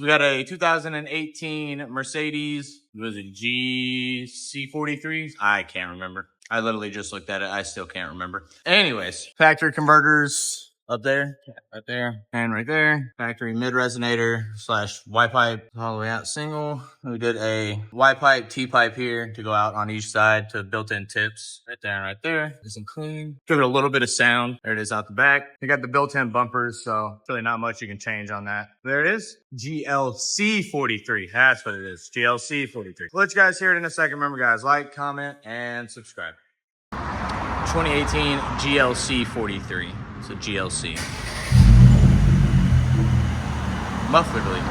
We got a 2018 Mercedes. Was it GC43? I can't remember. I literally just looked at it. I still can't remember. Anyways, factory converters up there, right there, and right there. Factory mid resonator / Y pipe all the way out single. We did a Y pipe, T pipe here to go out on each side to built-in tips right there and right there. Nice and clean. Give it a little bit of sound. There it is out the back. You got the built-in bumpers, so really not much you can change on that. There it is. GLC 43. That's what it is. GLC 43. We'll let you guys hear it in a second. Remember, guys, like, comment, and subscribe. 2018 GLC 43. It's a GLC. Muffler delete.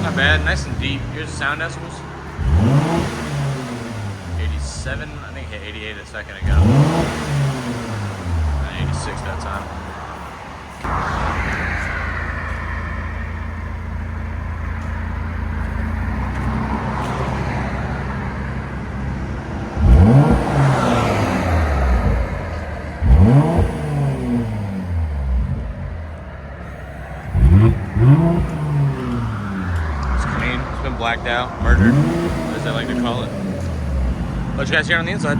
Not bad, nice and deep. Here's the sound decibels. 87, I think hit 88 a second ago. 86 that time. It's clean, it's been blacked out, murdered, as I like to call it. Let you guys hear on the inside.